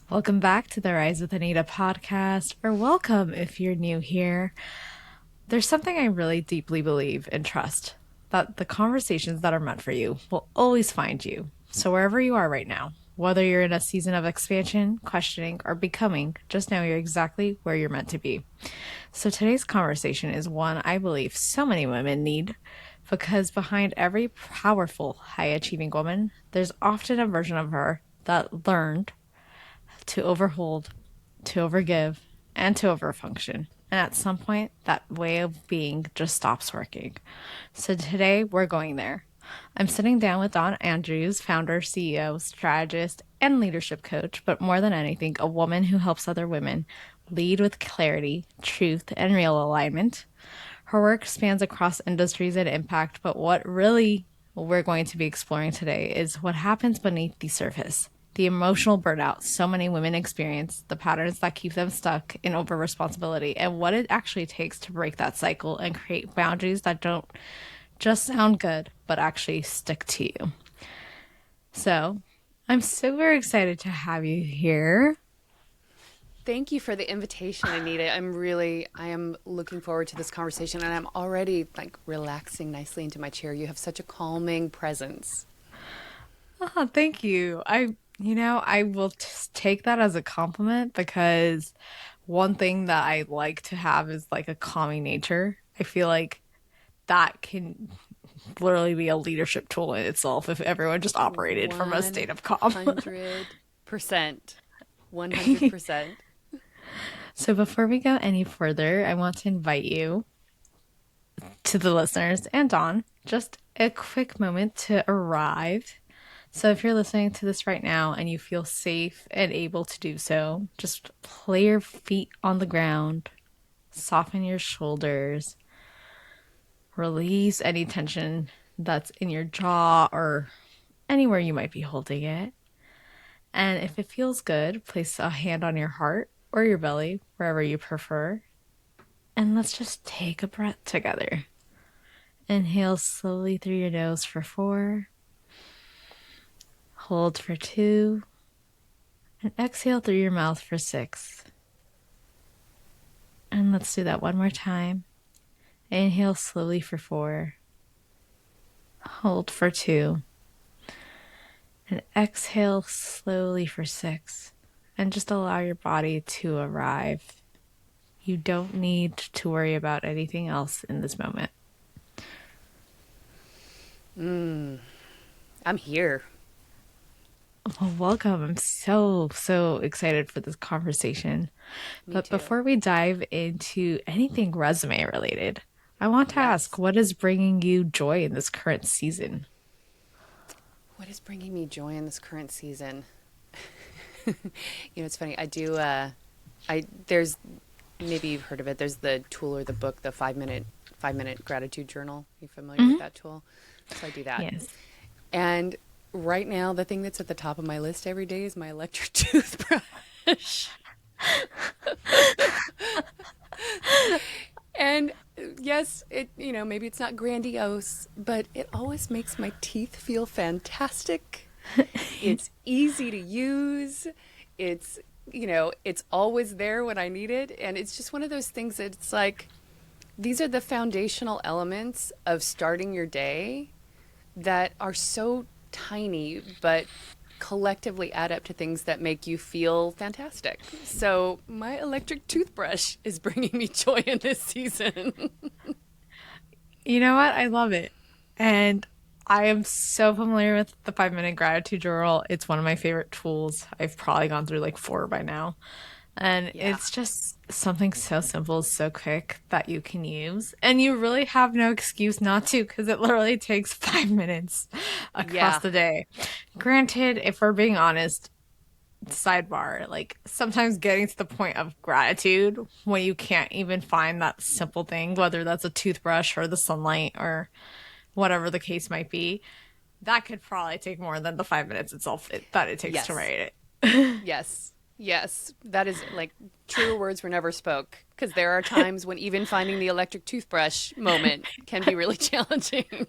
Welcome back to the Rise with Anita podcast, or welcome if you're new here. There's something I really deeply believe and trust that the conversations that are meant for you will always find you. So, wherever you are right now, whether you're in a season of expansion, questioning, or becoming, just know you're exactly where you're meant to be. So, today's conversation is one I believe so many women need because behind every powerful, high achieving woman, there's often a version of her that learned to overhold, to overgive, and to overfunction. And at some point, that way of being just stops working. So today, we're going there. I'm sitting down with Dawn Andrews, founder, CEO, strategist, and leadership coach, but more than anything, a woman who helps other women lead with clarity, truth, and real alignment. Her work spans across industries and impact, but what really we're going to be exploring today is what happens beneath the surface, the emotional burnout so many women experience, the patterns that keep them stuck in over responsibility, and what it actually takes to break that cycle and create boundaries that don't just sound good, but actually stick to you. So I'm super excited to have you here. Thank you for the invitation, Anita. I am looking forward to this conversation, and I'm already like relaxing nicely into my chair. You have such a calming presence. Oh, thank you. I will just take that as a compliment because one thing that I like to have is like a calming nature. I feel like that can literally be a leadership tool in itself if everyone just operated from a state of calm. 100%. 100%. So before we go any further, I want to invite you to the listeners and Dawn just a quick moment to arrive. So if you're listening to this right now and you feel safe and able to do so, just lay your feet on the ground, soften your shoulders, release any tension that's in your jaw or anywhere you might be holding it. And if it feels good, place a hand on your heart or your belly, wherever you prefer. And let's just take a breath together. Inhale slowly through your nose for 4, hold for 2, and exhale through your mouth for 6. And let's do that one more time. Inhale slowly for 4, hold for 2, and exhale slowly for 6. And just allow your body to arrive. You don't need to worry about anything else in this moment. I'm here. Well, welcome. I'm so excited for this conversation. Me But too. before we dive into anything resume related, I want to ask Yes. what is bringing you joy in this current season? What is bringing me joy in this current season? It's funny. There's, maybe you've heard of it. There's the tool or the book, the 5 minute gratitude journal. You familiar with Hmm. that tool? So I do that. Yes. And right now, the thing that's at the top of my list every day is my electric toothbrush. And yes, maybe it's not grandiose, but it always makes my teeth feel fantastic. It's easy to use. It's always there when I need it. And it's just one of those things that it's like, these are the foundational elements of starting your day that are so tiny, but collectively add up to things that make you feel fantastic. So my electric toothbrush is bringing me joy in this season. You know what? I love it. And I am so familiar with the 5 minute gratitude journal. It's one of my favorite tools. I've probably gone through like 4 by now. And Yeah. it's just something so simple, so quick that you can use. And you really have no excuse not to because it literally takes 5 minutes across Yeah. the day. Granted, if we're being honest, sidebar, like sometimes getting to the point of gratitude when you can't even find that simple thing, whether that's a toothbrush or the sunlight or whatever the case might be, that could probably take more than the 5 minutes that it takes to Yes. write it. Yes. Yes. That is like truer words were never spoke because there are times when even finding the electric toothbrush moment can be really challenging.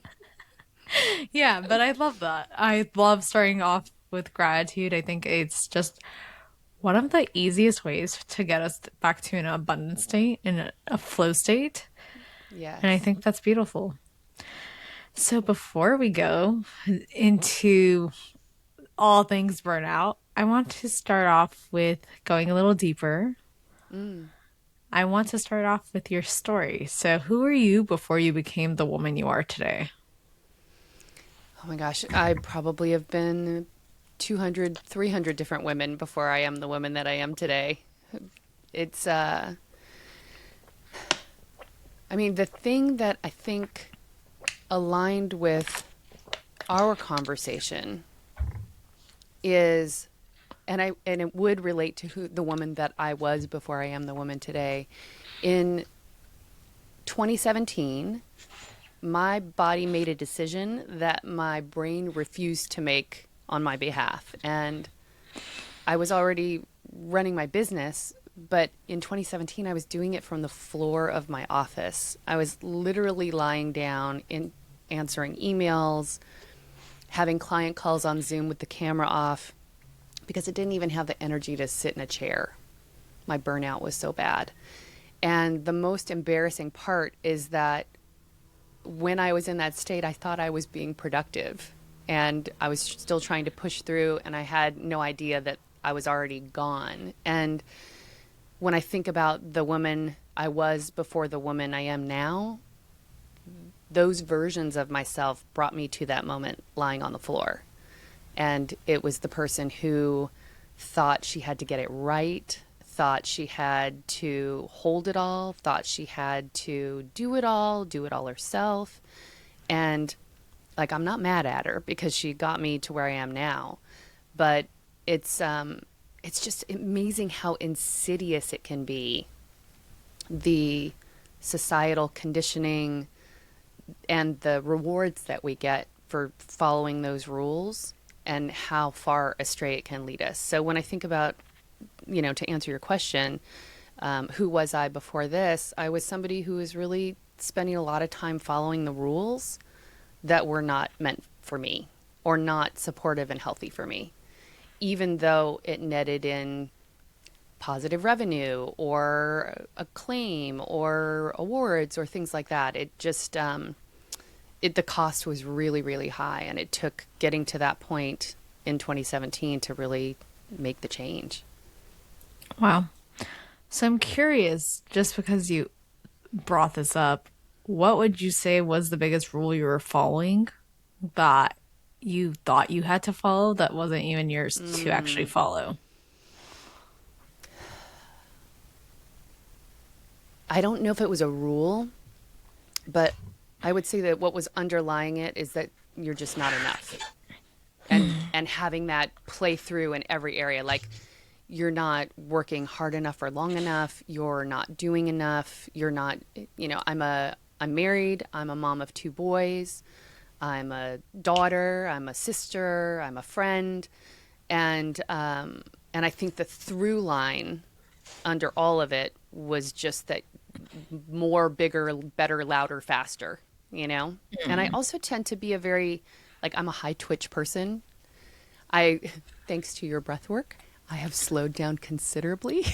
Yeah, but I love that. I love starting off with gratitude. I think it's just one of the easiest ways to get us back to an abundant state and a flow state. And I Yes. think that's beautiful. So before we go into all things burnout, I want to start off with going a little deeper. Mm. I want to start off with your story. So, who were you before you became the woman you are today? Oh my gosh, I probably have been 200, 300 different women before I am the woman that I am today. It's, I mean, the thing that I think aligned with our conversation is, and it would relate to the woman that I was before I am the woman today. In 2017, my body made a decision that my brain refused to make on my behalf. And I was already running my business, but in 2017, I was doing it from the floor of my office. I was literally lying down in answering emails, having client calls on Zoom with the camera off, because I didn't even have the energy to sit in a chair. My burnout was so bad. And the most embarrassing part is that when I was in that state, I thought I was being productive and I was still trying to push through, and I had no idea that I was already gone. And when I think about the woman I was before the woman I am now, those versions of myself brought me to that moment lying on the floor. And it was the person who thought she had to get it right, thought she had to hold it all, thought she had to do it all herself. And like, I'm not mad at her because she got me to where I am now. But it's just amazing how insidious it can be, the societal conditioning and the rewards that we get for following those rules, and how far astray it can lead us. So when I think about, to answer your question, who was I before this? I was somebody who was really spending a lot of time following the rules that were not meant for me or not supportive and healthy for me, even though it netted in positive revenue or acclaim or awards or things like that. It just, the cost was really, really high. And it took getting to that point in 2017 to really make the change. Wow. So, I'm curious, just because you brought this up, what would you say was the biggest rule you were following that you thought you had to follow that wasn't even yours to actually follow? I don't know if it was a rule, but I would say that what was underlying it is that you're just not enough. And having that play through in every area, like you're not working hard enough or long enough, you're not doing enough, you're not, I'm married, I'm a mom of two boys, I'm a daughter, I'm a sister, I'm a friend, and I think the through line under all of it was just that more, bigger, better, louder, faster, you know? And I also tend to be I'm a high twitch person. Thanks to your breath work, I have slowed down considerably.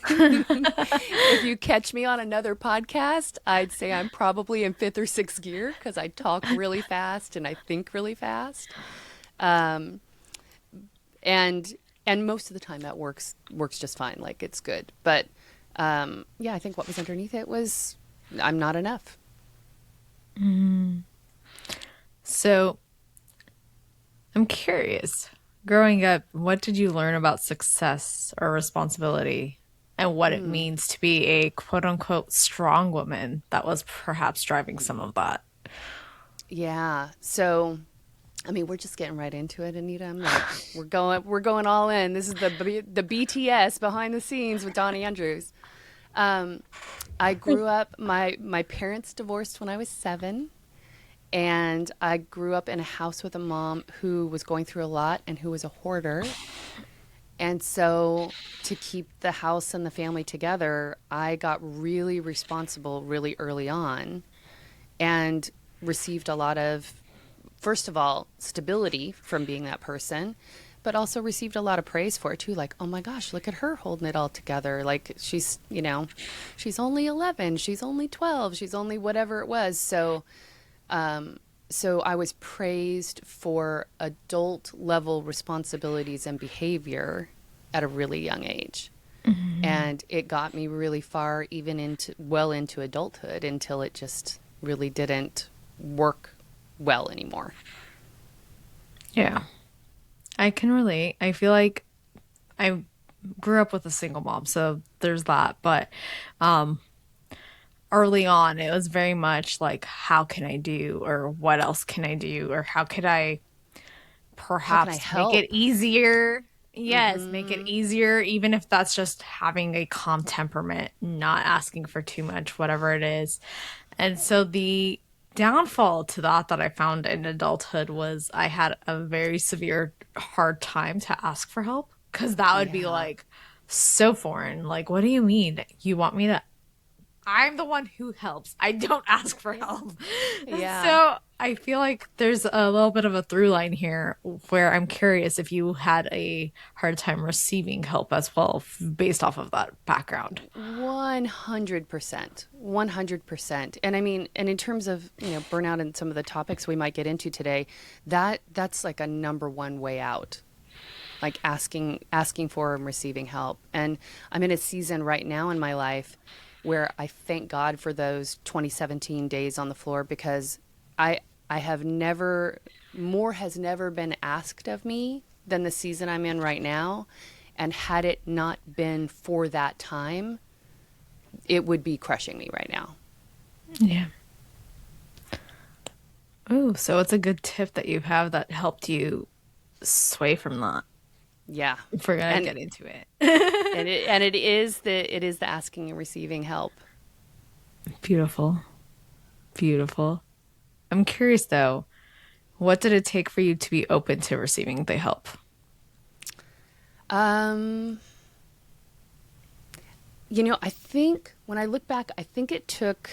If you catch me on another podcast, I'd say I'm probably in fifth or sixth gear because I talk really fast and I think really fast. Um, and and most of the time that works just fine. Like, it's good. But yeah, I think what was underneath it was I'm not enough. So, I'm curious. Growing up, what did you learn about success or responsibility and what it means to be a quote unquote strong woman that was perhaps driving some of that? Yeah. So, I mean, we're just getting right into it, Anita. I'm like, we're going all in. This is the BTS behind the scenes with Donnie Andrews. I grew up. My parents divorced when I was 7. And I grew up in a house with a mom who was going through a lot and who was a hoarder. And so to keep the house and the family together, I got really responsible really early on and received a lot of, first of all, stability from being that person, but also received a lot of praise for it too. Like, oh my gosh, look at her holding it all together. Like she's, she's only 11, she's only 12, she's only whatever it was. So I was praised for adult level responsibilities and behavior at a really young age. And it got me really far, even into adulthood, until it just really didn't work well anymore. Yeah. I can relate. I feel like I grew up with a single mom, so there's that. But early on, it was very much like, how can I do, or what else can I do, or how could I How can I perhaps make it help? easier? Yes, make it Mm-hmm. easier, even if that's just having a calm temperament, not asking for too much, whatever it is. And so the downfall to that I found in adulthood was I had a very severe hard time to ask for help because that would be Yeah. like so foreign. Like, what do you mean? You want me to I'm the one who helps. I don't ask for help. Yeah. So I feel like there's a little bit of a through line here where I'm curious if you had a hard time receiving help as well, based off of that background. 100%. 100%. And I mean, and in terms of, burnout and some of the topics we might get into today, that's like a number one way out. Like asking for and receiving help. And I'm in a season right now in my life where I thank God for those 2017 days on the floor, because I I have never more has never been asked of me than the season I'm in right now. And had it not been for that time, it would be crushing me right now. Yeah. Oh, so it's a good tip that you have that helped you sway from that. Yeah. If we're gonna And get into it. it is the asking and receiving help. Beautiful. Beautiful. I'm curious though, what did it take for you to be open to receiving the help? Um, I think when I look back, I think it took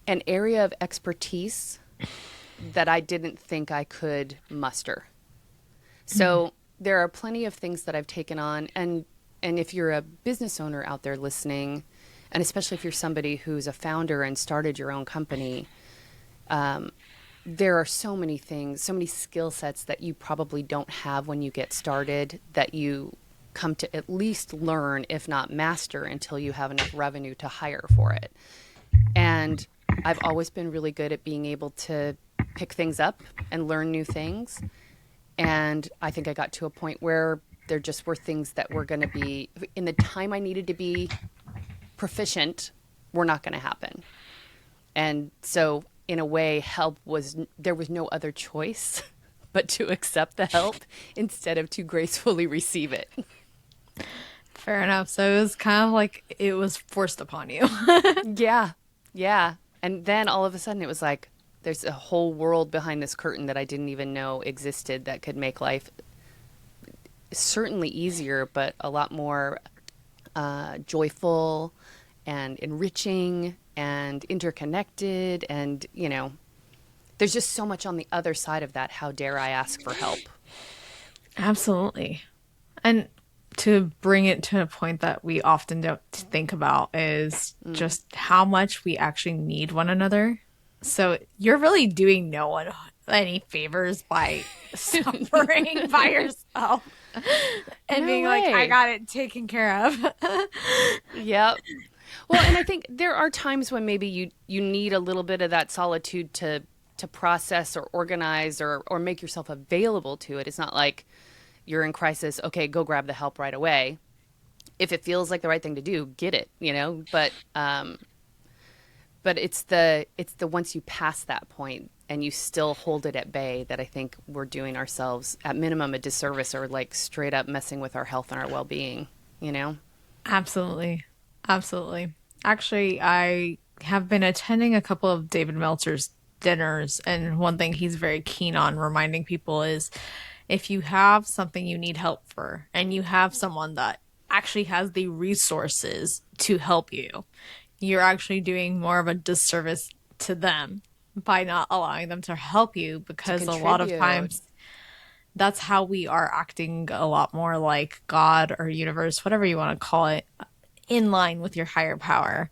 an area of expertise that I didn't think I could muster. So there are plenty of things that I've taken on, and if you're a business owner out there listening, and especially if you're somebody who's a founder and started your own company, there are so many things, so many skill sets that you probably don't have when you get started that you come to at least learn, if not master, until you have enough revenue to hire for it. And I've always been really good at being able to pick things up and learn new things. And I think I got to a point where there just were things that were going to be, in the time I needed to be proficient, were not going to happen. And so, in a way, there was no other choice but to accept the help instead of to gracefully receive it. Fair enough. So it was kind of like it was forced upon you. Yeah. Yeah. And then all of a sudden it was like, there's a whole world behind this curtain that I didn't even know existed that could make life certainly easier, but a lot more joyful and enriching and interconnected. And, there's just so much on the other side of that. How dare I ask for help? Absolutely. And to bring it to a point that we often don't think about is just how much we actually need one another. So you're really doing no one any favors by suffering by yourself and No being like, I way. got it taken care of. Yep. Well, and I think there are times when maybe you need a little bit of that solitude to process or organize or make yourself available to it. It's not like you're in crisis, okay, go grab the help right away. If it feels like the right thing to do, get it. But it's the once you pass that point and you still hold it at bay that I think we're doing ourselves at minimum a disservice, or like straight up messing with our health and our well-being. Absolutely. Absolutely. Actually, I have been attending a couple of David Meltzer's dinners, and one thing he's very keen on reminding people is if you have something you need help for and you have someone that actually has the resources to help you, you're actually doing more of a disservice to them by not allowing them to help you to because a lot of contribute. times that's how we are acting a lot more like God or universe, whatever you want to call it, in line with your higher power.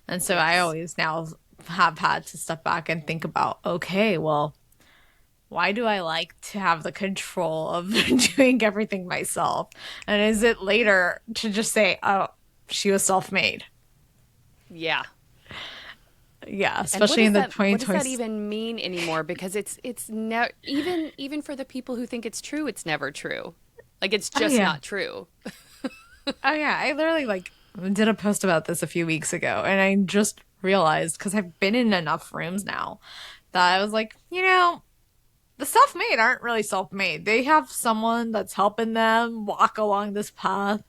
And so I Yes. always now have had to step back and think about, okay, well, why do I like to have the control of doing everything myself? And is it later to just say, oh, she was self-made? Yeah. Yeah, And especially in the what does that 2020s. even mean anymore? Because it's never, even for the people who think it's true, it's never true. Like it's Oh just yeah. not true. Oh yeah. I literally like did a post about this a few weeks ago and I just realized because I've been in enough rooms now that I was like, the self-made aren't really self-made. They have someone that's helping them walk along this path.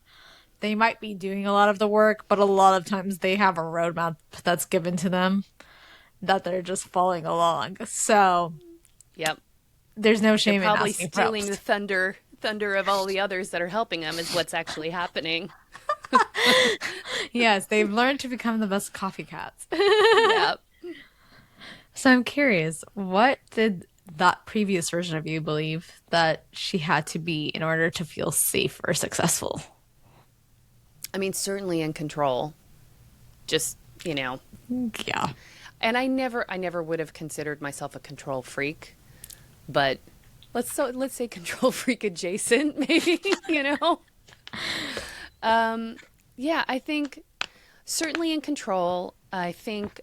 They might be doing a lot of the work, but a lot of times they have a roadmap that's given to them that they're just following along. So Yep. there's no They're shame in probably asking for help. stealing the thunder of all the others that are helping them is what's actually happening. Yes, they've learned to become the best coffee cats. Yep. So I'm curious, what did that previous version of you believe that she had to be in order to feel safe or successful? I mean, certainly in control. Just, you know, Yeah. and I never would have considered myself a control freak, but let's say control freak adjacent, maybe, you know? Yeah, I think certainly in control. I think,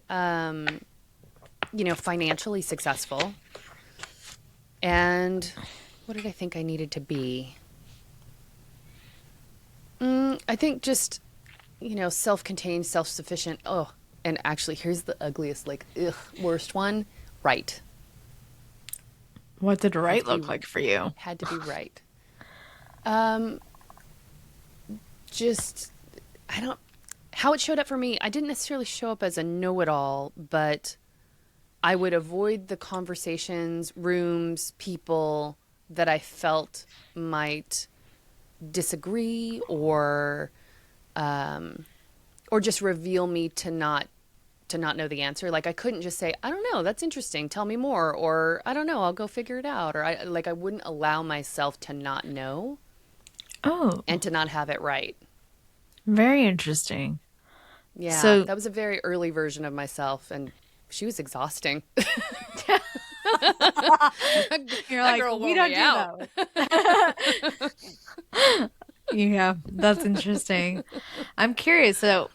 financially successful. And what did I think I needed to be? I think just, self contained, self sufficient. Oh, and actually, here's the ugliest, like, worst one, right. What did Had right to be, look like for you? had to be right. Um, just, I don't, how it showed up for me, I didn't necessarily show up as a know it all, but I would avoid the conversations, rooms, people that I felt might disagree or just reveal me to not know the answer. Like I couldn't just say, I don't know, that's interesting, tell me more, or I don't know, I'll go figure it out, or I wouldn't allow myself to not know Oh, and to not have it right. very interesting. Yeah, So that was a very early version of myself, and she was exhausting. you're That like, girl we wore don't me do out. those. Yeah, that's interesting. I'm curious. So,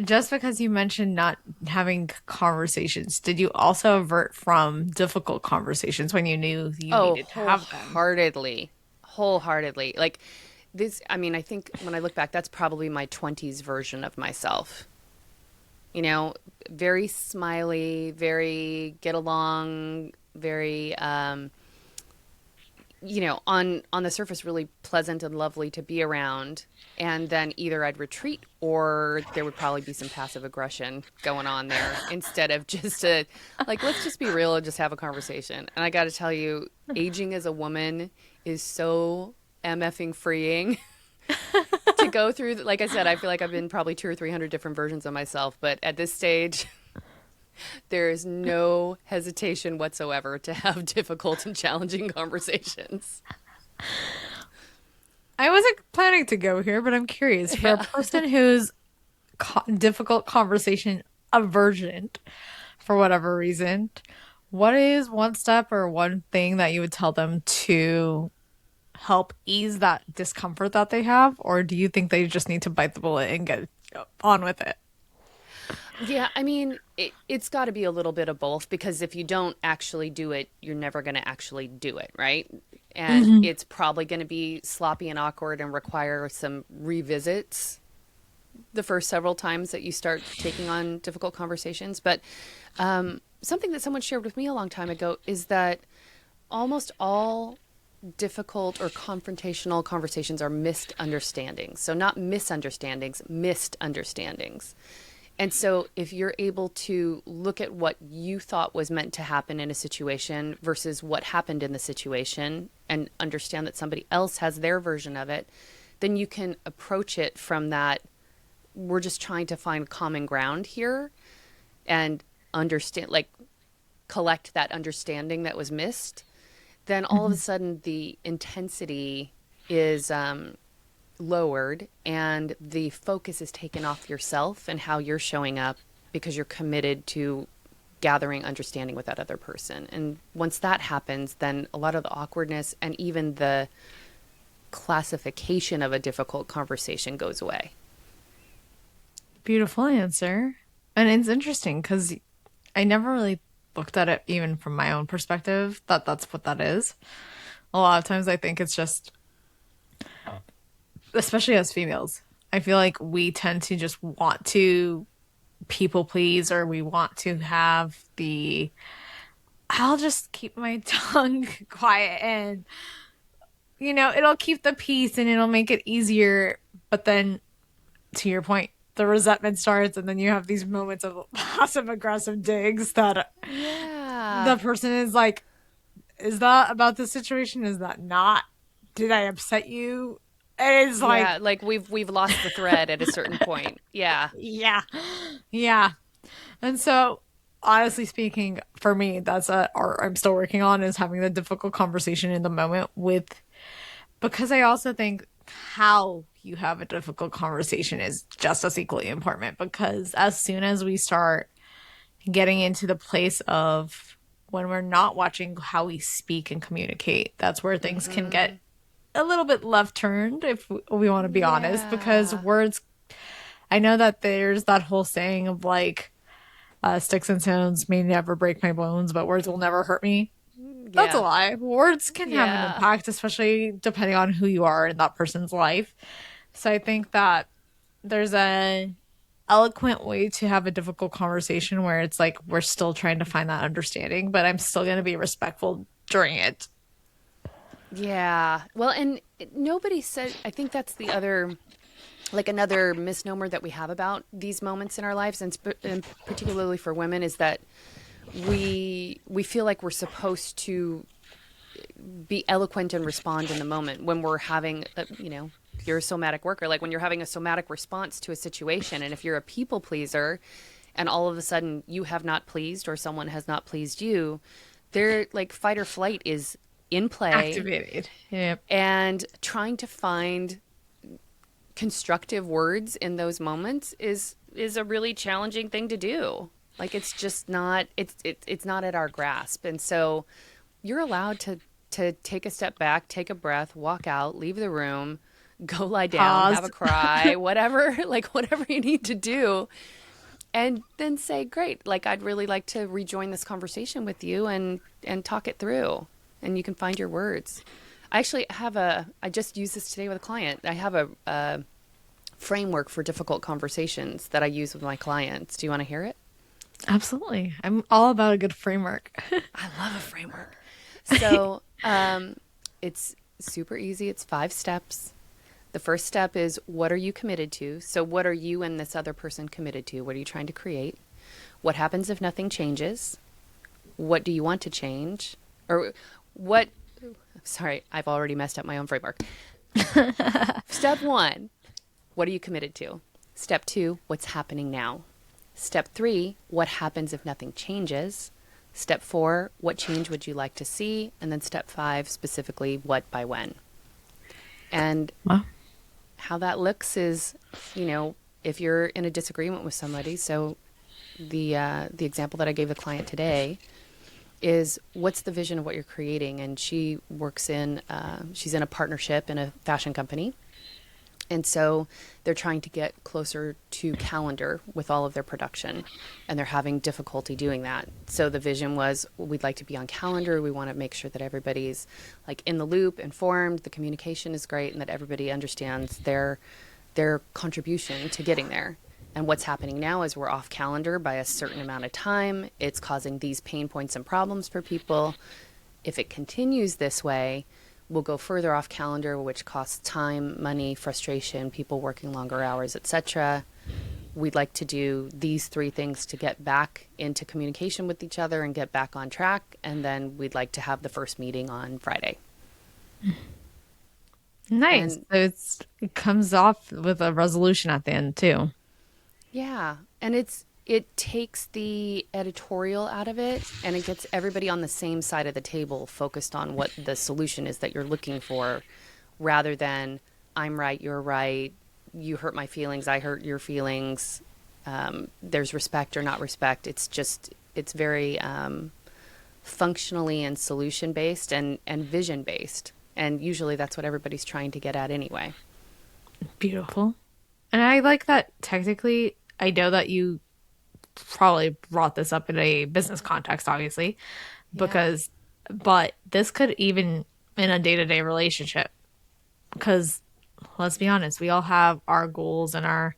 just because you mentioned not having conversations, did you also avert from difficult conversations when you knew you Oh, needed to have them? wholeheartedly. Wholeheartedly. Like this, I mean, I think when I look back, that's probably my 20s version of myself. You know, very smiley, very get along, very on the surface really pleasant and lovely to be around. And then either I'd retreat or there would probably be some passive aggression going on there instead of just like, let's just be real and just have a conversation. And I got to tell you, aging as a woman is so MFing freeing to go through. Like I said, I feel like I've been probably 200 or 300 different versions of myself. But at this stage, there is no hesitation whatsoever to have difficult and challenging conversations. I wasn't planning to go here, but I'm curious for a Yeah. person who's difficult conversation aversion for whatever reason, what is one step or one thing that you would tell them to help ease that discomfort that they have? Or do you think they just need to bite the bullet and get on with it? Yeah, I mean, it's got to be a little bit of both because if you don't actually do it, you're never going to actually do it, right? And Hmm. it's probably going to be sloppy and awkward and require some revisits the first several times that you start taking on difficult conversations. But something that someone shared with me a long time ago is that almost all difficult or confrontational conversations are misunderstandings. So, not misunderstandings, missed understandings. And so, if you're able to look at what you thought was meant to happen in a situation versus what happened in the situation and understand that somebody else has their version of it, then you can approach it from that. We're just trying to find common ground here and understand, like, collect that understanding that was missed, then all of a sudden the intensity is lowered and the focus is taken off yourself and how you're showing up because you're committed to gathering understanding with that other person. And once that happens, then a lot of the awkwardness and even the classification of a difficult conversation goes away. Beautiful answer. And it's interesting because I never really looked at it even from my own perspective that that's what that is. A lot of times I think it's just, especially as females, I feel like we tend to just want to people please, or we want to have the I'll just keep my tongue quiet and it'll keep the peace and it'll make it easier. But then to your point, the resentment starts and then you have these moments of passive aggressive digs that Yeah. the person is like, is that about the situation? Is that not? Did I upset you? And it's like, Yeah, like we've lost the thread at a certain point. Yeah. yeah, yeah. And so, honestly speaking, for me, that's a art I'm still working on, is having the difficult conversation in the moment with, because I also think how you have a difficult conversation is just as equally important. Because as soon as we start getting into the place of when we're not watching how we speak and communicate, that's where things can get a little bit left turned, if we want to be honest, because Yeah. words, I know that there's that whole saying of like, sticks and stones may never break my bones, but words will never hurt me. That's a Yeah. lie. Words can have an Yeah. impact, especially depending on who you are in that person's life. So I think that there's a eloquent way to have a difficult conversation where it's like we're still trying to find that understanding, but I'm still going to be respectful during it. Yeah. Well, and nobody said, I think that's the other, like another misnomer that we have about these moments in our lives, and particularly for women, is that we feel like we're supposed to be eloquent and respond in the moment when we're having, if you're a somatic worker, like when you're having a somatic response to a situation, and if you're a people pleaser and all of a sudden you have not pleased or someone has not pleased you, they're like fight or flight is in play, Activated. Yep. and trying to find constructive words in those moments is a really challenging thing to do. Like it's just not it's not at our grasp. And so you're allowed to take a step back, take a breath, walk out, leave the room, go lie down, have a Pause. cry, whatever, like whatever you need to do, and then say, "Great, like I'd really like to rejoin this conversation with you and talk it through." And you can find your words. I actually have I just used this today with a client. I have a framework for difficult conversations that I use with my clients. Do you want to hear it? Absolutely. I'm all about a good framework. I love a framework. So it's super easy. It's 5 steps. The first step is, what are you committed to? So what are you and this other person committed to? What are you trying to create? What happens if nothing changes? What do you want to change? Or what? Sorry, I've already messed up my own framework. Step 1, what are you committed to? Step 2, what's happening now? Step 3, what happens if nothing changes? Step 4, what change would you like to see? And then step 5, specifically, what by when? And Well, how that looks is, if you're in a disagreement with somebody, so the example that I gave the client today is, what's the vision of what you're creating? And she works she's in a partnership in a fashion company. And so they're trying to get closer to calendar with all of their production, and they're having difficulty doing that. So the vision was, we'd like to be on calendar. We want to make sure that everybody's like in the loop, informed, the communication is great, and that everybody understands their contribution to getting there. And what's happening now is we're off calendar by a certain amount of time. It's causing these pain points and problems for people. If it continues this way, we'll go further off calendar, which costs time, money, frustration, people working longer hours, etc. We'd like to do these 3 things to get back into communication with each other and get back on track. And then we'd like to have the first meeting on Friday. nice. And So it comes off with a resolution at the end too. yeah, and it's it takes the editorial out of it, and it gets everybody on the same side of the table focused on what the solution is that you're looking for, rather than I'm right, you're right, you hurt my feelings, I hurt your feelings. There's respect or not respect. It's very functionally and solution based and vision based. And usually that's what everybody's trying to get at anyway. Beautiful. And I like that technically, I know that you probably brought this up in a business context, obviously, Yeah. because, but this could even in a day-to-day relationship, because let's be honest, we all have our goals and our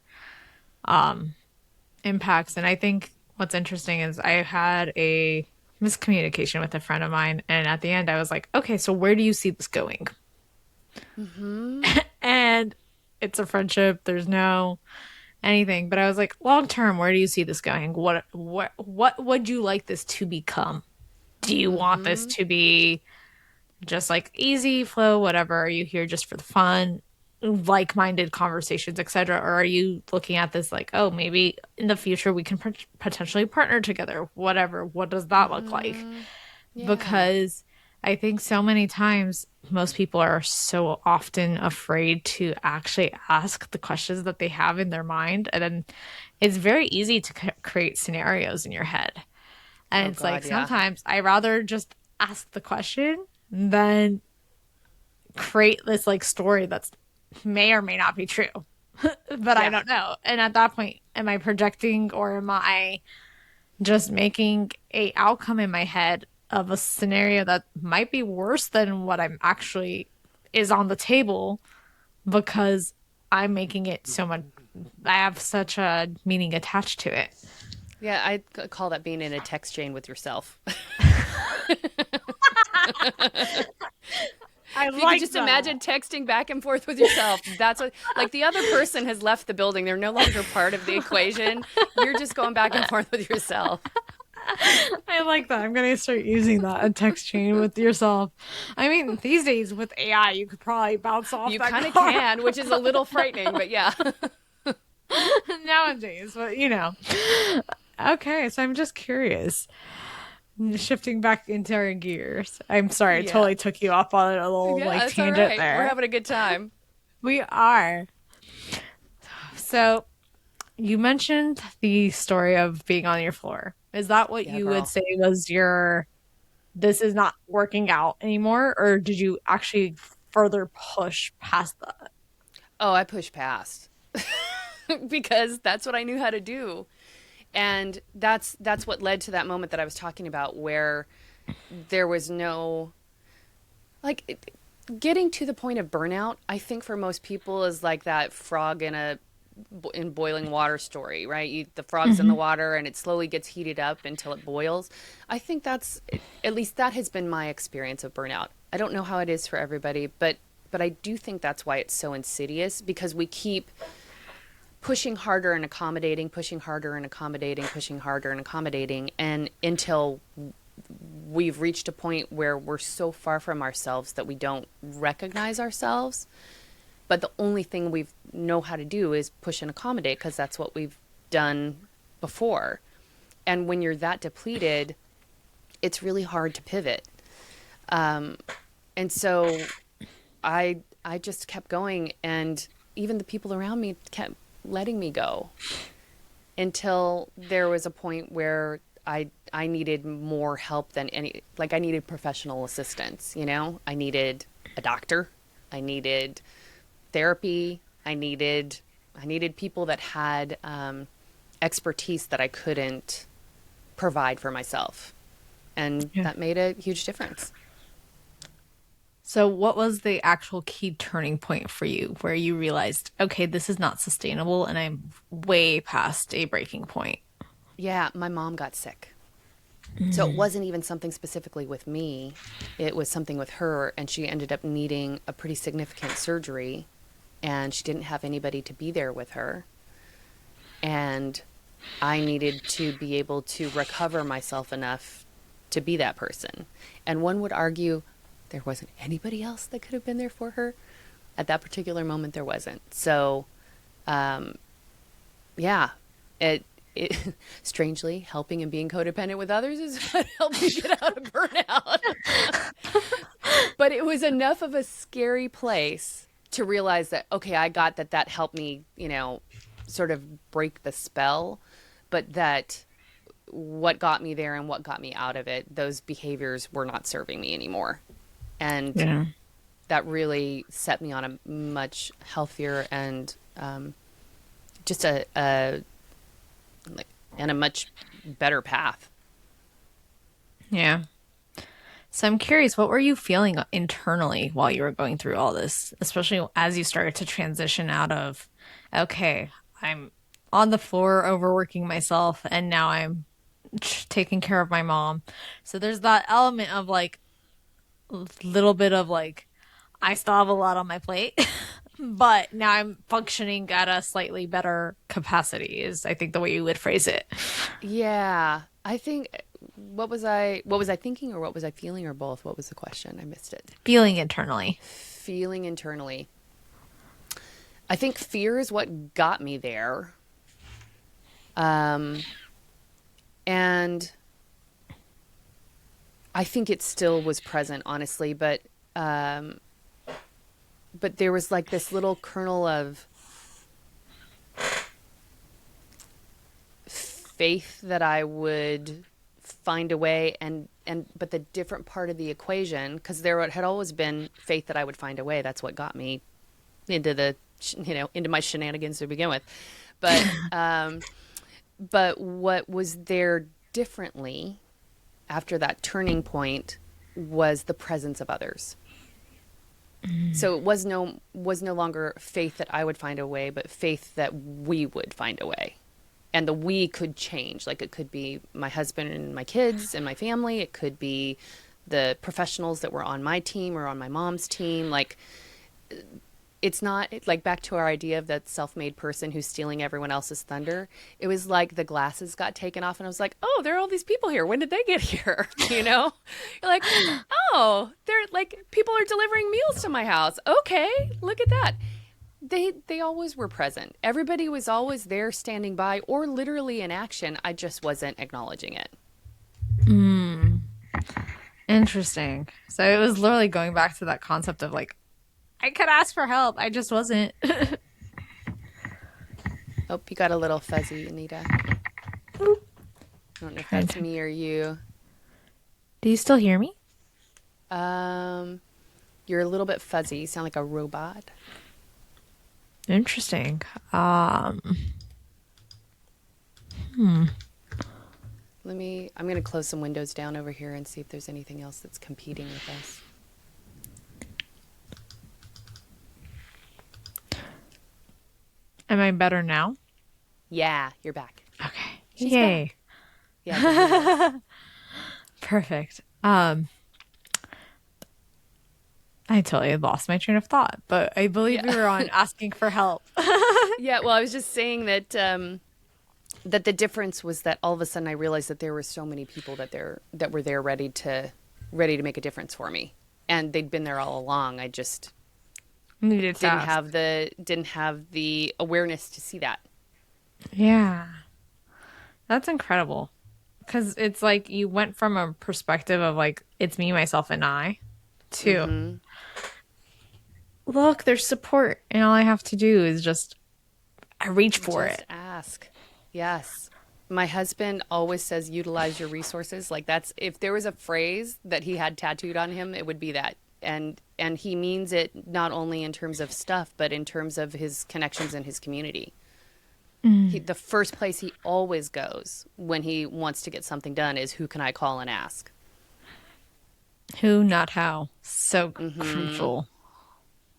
impacts. And I think what's interesting is I had a miscommunication with a friend of mine. And at the end, I was like, okay, so where do you see this going? Mm-hmm. And it's a friendship. There's no anything. But I was like, long term, where do you see this going? What would you like this to become? Do you want this Mm-hmm. to be just like easy flow, whatever? Are you here just for the fun, like-minded conversations, etc.? Or are you looking at this like, oh, maybe in the future we can potentially partner together, whatever? What does that look like? Mm-hmm. Yeah. Because I think so many times most people are so often afraid to actually ask the questions that they have in their mind. And then it's very easy to create scenarios in your head. And Oh it's like God, yeah. sometimes I rather just ask the question than create this like story that's may or may not be true. But I Yeah. don't know. And at that point, am I projecting or am I just making a outcome in my head of a scenario that might be worse than what I'm actually is on the table because I'm making it so much I have such a meaning attached to it. Yeah, call that being in a text chain with yourself. I If you could like just that. imagine texting back and forth with yourself, that's what, like the other person has left the building. They're no longer part of the equation. You're just going back and forth with yourself. I like that. I'm gonna start using that a text chain with yourself. I mean, these days with AI, you could probably bounce off You that kind of car can, which is a little frightening, but yeah. nowadays. But you know, okay. So I'm just curious. Shifting back into our gears. I'm sorry, I Yeah. totally took you off on a little Yeah, like that's all tangent right. We're there. having a good time. We are. So you mentioned the story of being on your floor. Is that what Yeah, you would girl. say was your this is not working out anymore, or did you actually further push past that? Oh, I pushed past because that's what I knew how to do. And that's what led to that moment that I was talking about where there was no getting to the point of burnout. I think for most people is like that frog in boiling water story, right? The frog's in the Hmm. water and it slowly gets heated up until it boils. I think that's at least that has been my experience of burnout. I don't know how it is for everybody, but I do think that's why it's so insidious because we keep pushing harder and accommodating, pushing harder and accommodating, pushing harder and accommodating, and until we've reached a point where we're so far from ourselves that we don't recognize ourselves. But the only thing we know how to do is push and accommodate because that's what we've done before. And when you're that depleted, it's really hard to pivot. And so I just kept going, and even the people around me kept letting me go until there was a point where I needed more help than any like I needed professional assistance, you know? I needed a doctor. I needed therapy. I needed people that had expertise that I couldn't provide for myself. And Yeah. that made a huge difference. So, what was the actual key turning point for you where you realized, okay, this is not sustainable and I'm way past a breaking point? Yeah, my mom got sick. So it wasn't even something specifically with me. It was something with her, and she ended up needing a pretty significant surgery, and she didn't have anybody to be there with her. And I needed to be able to recover myself enough to be that person. And one would argue there wasn't anybody else that could have been there for her. At that particular moment, there wasn't. So, yeah, it strangely, helping and being codependent with others is what helped me get out of burnout. But it was enough of a scary place to realize that, okay, I got that that helped me, sort of break the spell, but that what got me there and what got me out of it, those behaviors were not serving me anymore. And Yeah. that really set me on a much healthier and just a and a much better path. Yeah. So I'm curious, what were you feeling internally while you were going through all this, especially as you started to transition out of, okay, I'm on the floor overworking myself, and now I'm taking care of my mom. So there's that element of like a little bit of like, I still have a lot on my plate, but now I'm functioning at a slightly better capacity, is I think the way you would phrase it. Yeah, I think what was I thinking, or what was I feeling, or both? What was the question? I missed it. Feeling internally. Feeling internally. I think fear is what got me there. And I think it still was present, honestly, but there was like this little kernel of faith that I would find a way, but the different part of the equation, because there had always been faith that I would find a way. That's what got me into into my shenanigans to begin with. But what was there differently after that turning point was the presence of others. So it was no longer faith that I would find a way, but faith that we would find a way. And the we could change. Like, it could be my husband and my kids and my family. It could be the professionals that were on my team or on my mom's team. Like, it's not like, back to our idea of that self-made person who's stealing everyone else's thunder. It was like the glasses got taken off and I was like, oh, there are all these people here. When did they get here? You're like, oh, they're like, people are delivering meals to my house. Okay, look at that. They always were present. Everybody was always there, standing by, or literally in action. I just wasn't acknowledging it. Interesting. So it was literally going back to that concept of like, I could ask for help. I just wasn't. Oh, you got a little fuzzy, Anita. I don't know if that's me or you. Do you still hear me? You're a little bit fuzzy. You sound like a robot. Interesting. I'm going to close some windows down over here and see if there's anything else that's competing with us. Am I better now? Yeah, you're back. Okay. She's Yay. back. Yeah. Perfect. I totally lost my train of thought, but I believe we were on asking for help. Yeah, well, I was just saying that that the difference was that all of a sudden I realized that there were so many people that were there ready to make a difference for me, and they'd been there all along. I just Needed didn't have the awareness to see that. Yeah. That's incredible. Because it's like you went from a perspective of like, it's me, myself, and I, to look, there's support, and all I have to do is I reach for it. Ask. Yes. My husband always says, utilize your resources. Like, that's, if there was a phrase that he had tattooed on him, it would be that. And he means it not only in terms of stuff, but in terms of his connections in his community. The first place he always goes when he wants to get something done is, who can I call and ask? Who, not how. So crucial.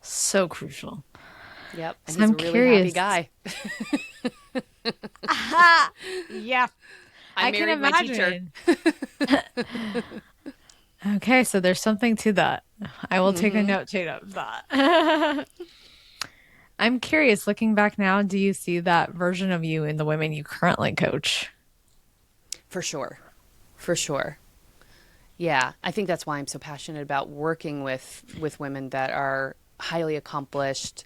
So crucial. Yep. And So he's I'm a really curious. happy guy. Yeah. I can married my teacher. imagine. Okay, so there's something to that. I will take a note of that. I'm curious, looking back now, do you see that version of you in the women you currently coach? For sure. For sure. Yeah. I think that's why I'm so passionate about working with women that are highly accomplished,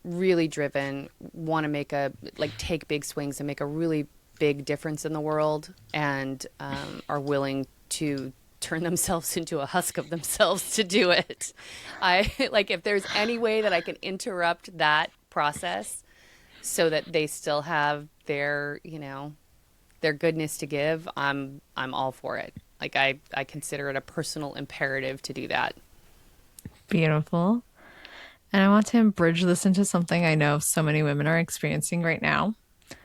really driven, want to take big swings and make a really big difference in the world and are willing to turn themselves into a husk of themselves to do it. I like if there's any way that I can interrupt that process so that they still have their, their goodness to give, I'm all for it. Like I consider it a personal imperative to do that. Beautiful. And I want to bridge this into something I know so many women are experiencing right now.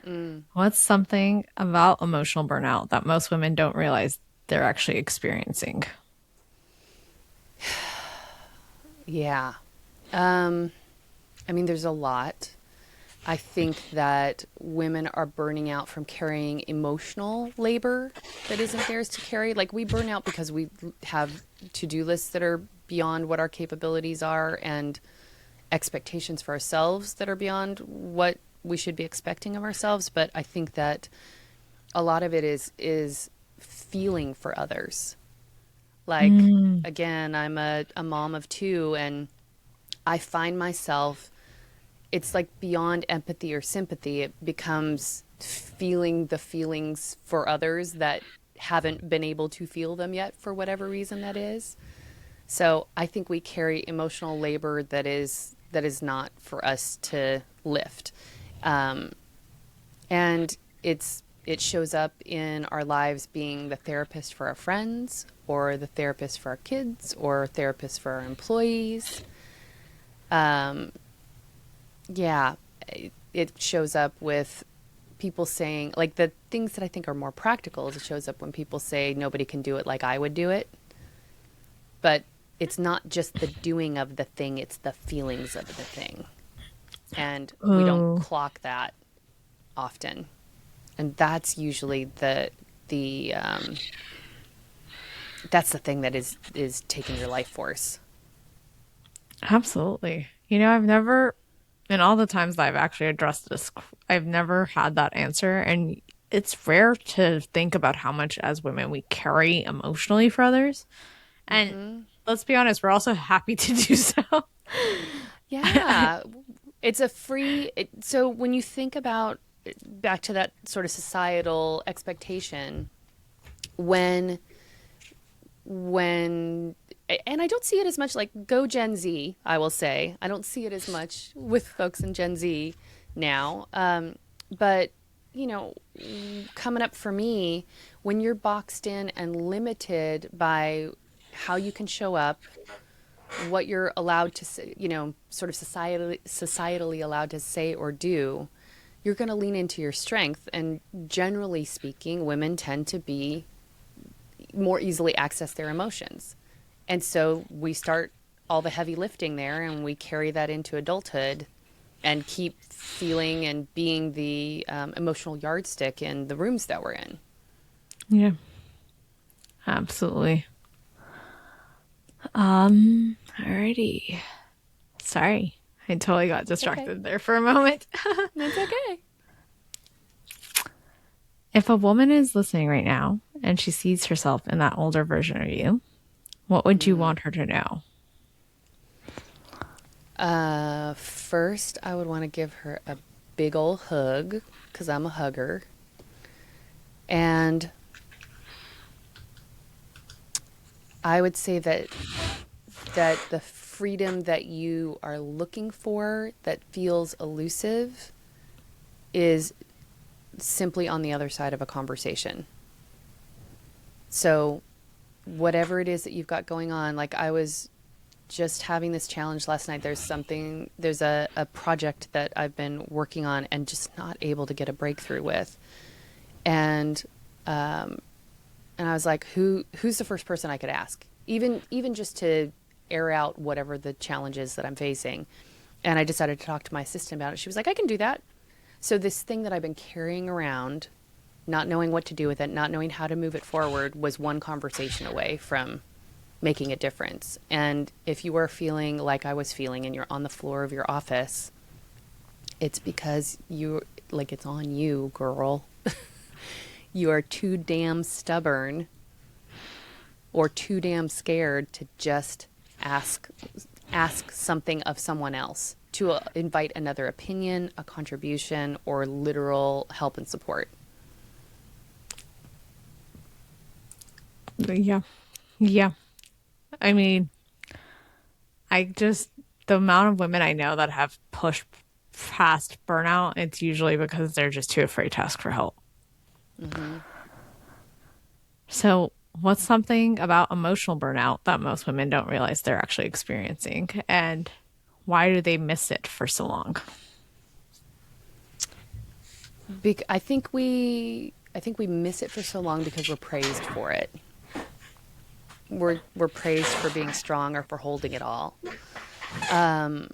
Mm. What's something about emotional burnout that most women don't realize they're actually experiencing? Yeah. I mean, there's a lot. I think that women are burning out from carrying emotional labor that isn't theirs to carry. Like we burn out because we have to-do lists that are beyond what our capabilities are and expectations for ourselves that are beyond what we should be expecting of ourselves. But I think that a lot of it is feeling for others. Like Mm. again, I'm a mom of two, and I find myself, it's like beyond empathy or sympathy. It becomes feeling the feelings for others that haven't been able to feel them yet for whatever reason that is. So I think we carry emotional labor that is not for us to lift. Um, and it shows up in our lives being the therapist for our friends or the therapist for our kids or therapist for our employees. Um, yeah, it shows up with people saying, like, the things that I think are more practical is it shows up when people say nobody can do it like I would do it. But it's not just the doing of the thing, it's the feelings of the thing. And we don't Oh, clock that often. And that's usually the that's the thing that is taking your life force. absolutely. I've never, in all the times that I've actually addressed this, I've never had that answer. And it's rare to think about how much as women we carry emotionally for others. And Hmm. let's be honest, we're also happy to do so. Yeah, it's a so when you think about back to that sort of societal expectation, when when and I don't see it as much, like, go Gen Z, I will say. I don't see it as much with folks in Gen Z now. But, you know, coming up for me, when you're boxed in and limited by how you can show up, what you're allowed to say, sort of societally allowed to say or do, you're going to lean into your strength. And generally speaking, women tend to be more easily access their emotions. And so we start all the heavy lifting there and we carry that into adulthood and keep feeling and being the emotional yardstick in the rooms that we're in. Yeah, absolutely. Alrighty. Sorry, I totally got It's okay. distracted there for a moment. It's okay. If a woman is listening right now and she sees herself in that older version of you, what would you Mm. want her to know? First, I would want to give her a big old hug because I'm a hugger. And I would say that the freedom that you are looking for that feels elusive is simply on the other side of a conversation. So whatever it is that you've got going on, like I was just having this challenge last night. There's a project that I've been working on and just not able to get a breakthrough with. And and I was like, who's the first person I could ask? Even just to air out whatever the challenge is that I'm facing. And I decided to talk to my assistant about it. She was like, I can do that. So this thing that I've been carrying around, not knowing what to do with it, not knowing how to move it forward, was one conversation away from making a difference. And if you are feeling like I was feeling and you're on the floor of your office, it's because it's on you, girl. You are too damn stubborn or too damn scared to just ask something of someone else, to invite another opinion, a contribution, or literal help and support. Yeah. Yeah. I mean, the amount of women I know that have pushed past burnout, it's usually because they're just too afraid to ask for help. Mm-hmm. So, what's something about emotional burnout that most women don't realize they're actually experiencing? And why do they miss it for so long? I think we miss it for so long because we're praised for it. We're praised for being strong or for holding it all. Um,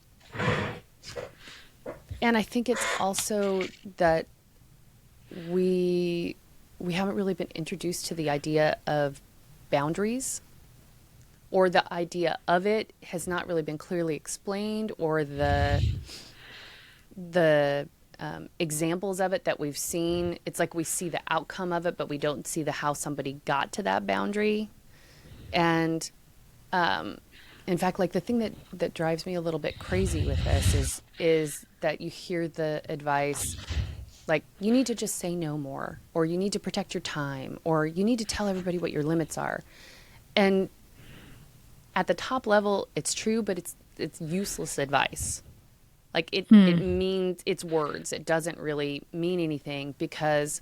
and I think it's also that we we haven't really been introduced to the idea of boundaries, or the idea of it has not really been clearly explained, or the examples of it that we've seen. It's like we see the outcome of it, but we don't see the how somebody got to that boundary. And um, in fact, like the thing that drives me a little bit crazy with this is that you hear the advice like you need to just say no more, or you need to protect your time, or you need to tell everybody what your limits are. And at the top level, it's true, but it's useless advice. Like it Hmm. means it's words. It doesn't really mean anything because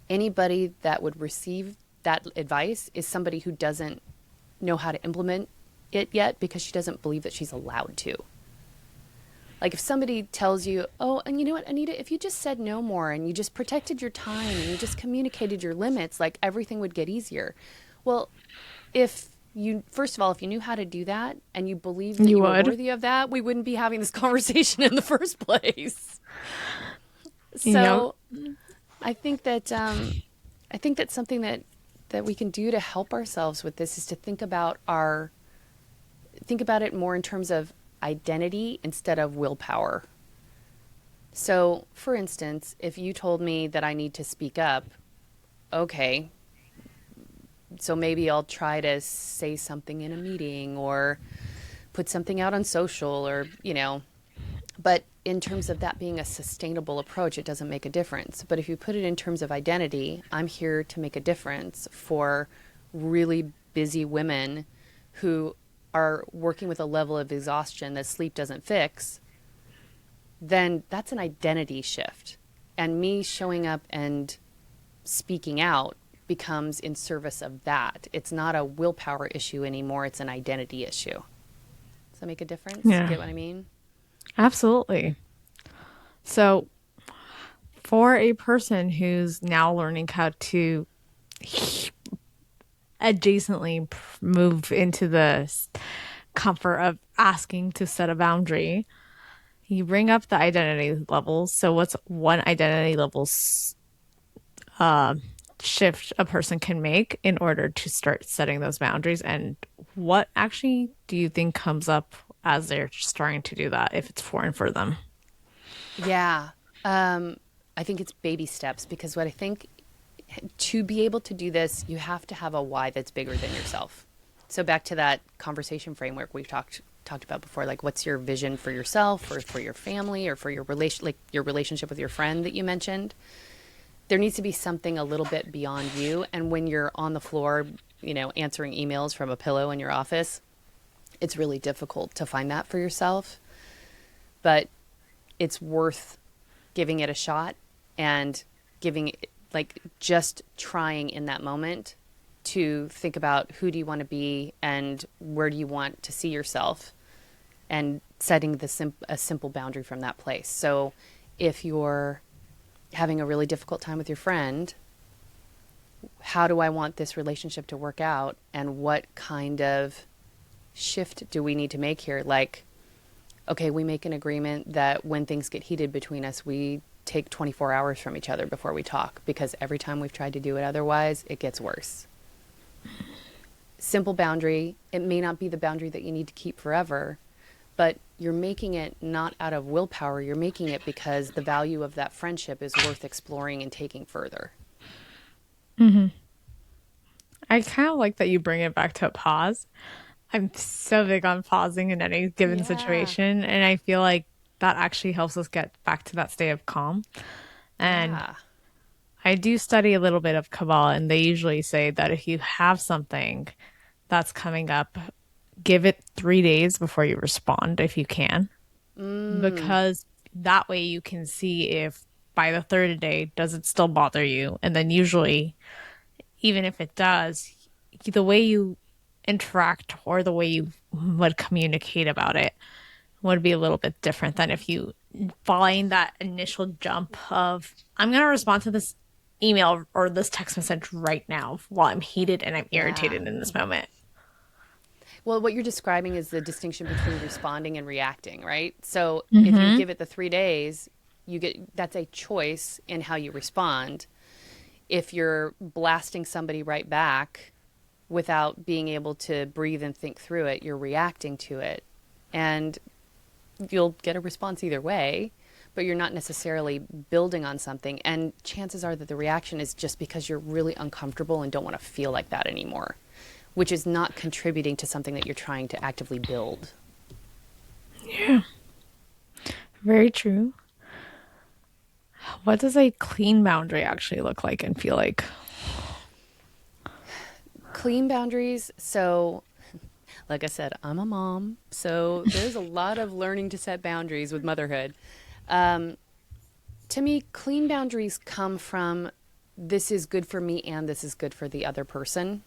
anybody that would receive that advice is somebody who doesn't know how to implement it yet because she doesn't believe that she's allowed to. Like if somebody tells you, "Oh, and you know what, Anita, if you just said no more and you just protected your time and you just communicated your limits, like everything would get easier." Well, if you first of all, if you knew how to do that and you believed that You you were would? worthy of that, we wouldn't be having this conversation in the first place. Yep. So, I think that something that we can do to help ourselves with this is to think about it more in terms of identity instead of willpower. So, for instance, if you told me that I need to speak up, okay, so maybe I'll try to say something in a meeting or put something out on social, or, but in terms of that being a sustainable approach, it doesn't make a difference. But if you put it in terms of identity, I'm here to make a difference for really busy women who are working with a level of exhaustion that sleep doesn't fix, then that's an identity shift. And me showing up and speaking out becomes in service of that. It's not a willpower issue anymore, it's an identity issue. Does that make a difference? Yeah. Get what I mean? Absolutely. So, for a person who's now learning how to adjacently move into the comfort of asking to set a boundary, you bring up the identity levels. So, what's one identity level shift a person can make in order to start setting those boundaries? And what actually do you think comes up as they're starting to do that if it's foreign for them? Yeah. Um, I think it's baby steps because what I think to be able to do this, you have to have a why that's bigger than yourself. So back to that conversation framework we've talked about before, like what's your vision for yourself or for your family or for your relationship with your friend that you mentioned? There needs to be something a little bit beyond you. And when you're on the floor, answering emails from a pillow in your office, it's really difficult to find that for yourself. But it's worth giving it a shot and giving it, like just trying in that moment to think about who do you want to be and where do you want to see yourself, and setting a simple boundary from that place. So if you're having a really difficult time with your friend, how do I want this relationship to work out, and what kind of shift do we need to make here? Like, okay, we make an agreement that when things get heated between us, we take 24 hours from each other before we talk, because every time we've tried to do it otherwise, it gets worse. Simple boundary. It may not be the boundary that you need to keep forever, but you're making it not out of willpower. You're making it because the value of that friendship is worth exploring and taking further. I kind of like that you bring it back to a pause. I'm so big on pausing in any given Yeah. situation, and I feel like that actually helps us get back to that state of calm. And Yeah. I do study a little bit of Kabbalah, and they usually say that if you have something that's coming up, give it 3 days before you respond if you can, Mm, because that way you can see if by the third day, does it still bother you? And then usually, even if it does, the way you interact or the way you would communicate about it would be a little bit different than if you find that initial jump of, I'm going to respond to this email or this text message right now while I'm heated and I'm yeah. irritated in this moment. Well, what you're describing is the distinction between responding and reacting, right? So if you Mm-hmm. give it the 3 days, you get that's a choice in how you respond. If you're blasting somebody right back without being able to breathe and think through it, you're reacting to it. And you'll get a response either way, but you're not necessarily building on something. And chances are that the reaction is just because you're really uncomfortable and don't want to feel like that anymore, which is not contributing to something that you're trying to actively build. Yeah, very true. What does a clean boundary actually look like and feel like? Clean boundaries. So, like I said, I'm a mom. So there's a lot of learning to set boundaries with motherhood. Um, to me, clean boundaries come from this is good for me and this is good for the other person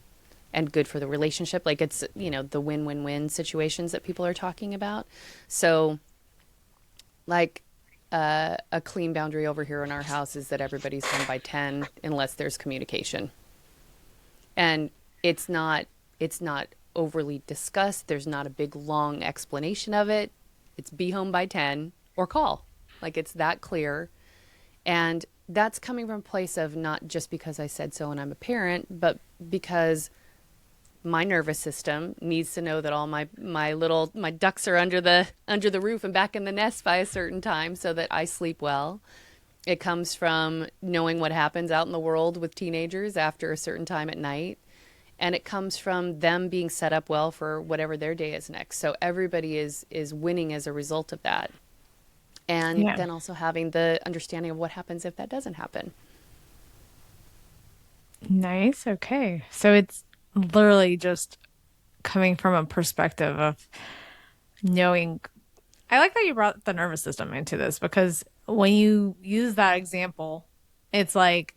and good for the relationship. Like it's, the win win win situations that people are talking about. So, like, a clean boundary over here in our house is that everybody's home by 10 unless there's communication. And it's not overly discussed. There's not a big long explanation of it. It's be home by 10 or call. Like it's that clear. And that's coming from a place of not just because I said so and I'm a parent, but because my nervous system needs to know that all my ducks are under the roof and back in the nest by a certain time so that I sleep well. It comes from knowing what happens out in the world with teenagers after a certain time at night. And it comes from them being set up well for whatever their day is next. So everybody is winning as a result of that. And Yeah. then also having the understanding of what happens if that doesn't happen. Nice. Okay. So it's literally just coming from a perspective of knowing. I like that you brought the nervous system into this because when you use that example, it's like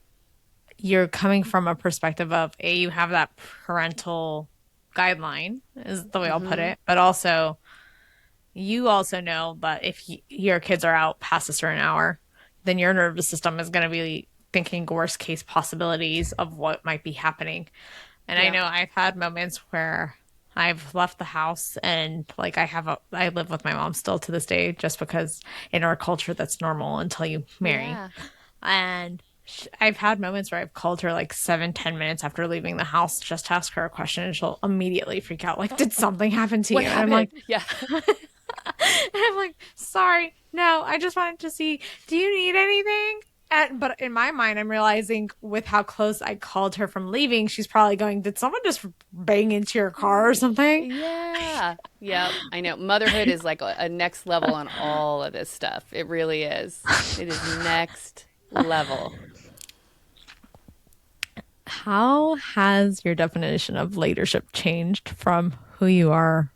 you're coming from a perspective of you have that parental guideline, is the way I'll put Mm-hmm. it, but also you also know that if your kids are out past a certain hour, then your nervous system is going to be thinking worst case possibilities of what might be happening. And I Yeah. know I've had moments where I've left the house and like I live with my mom still to this day just because in our culture that's normal until you marry. Yeah. And I've had moments where I've called her like 7, 10 minutes after leaving the house just to ask her a question, and she'll immediately freak out, like, "Did something happen to What you?" And I'm like, happened? Yeah. "Sorry, no, I just wanted to see. Do you need anything?" But in my mind, I'm realizing with how close I called her from leaving, she's probably going, "Did someone just bang into your car or something?" Yeah. Yep. I know. Motherhood is like a next level on all of this stuff. It really is. It is next level. How has your definition of leadership changed from who you were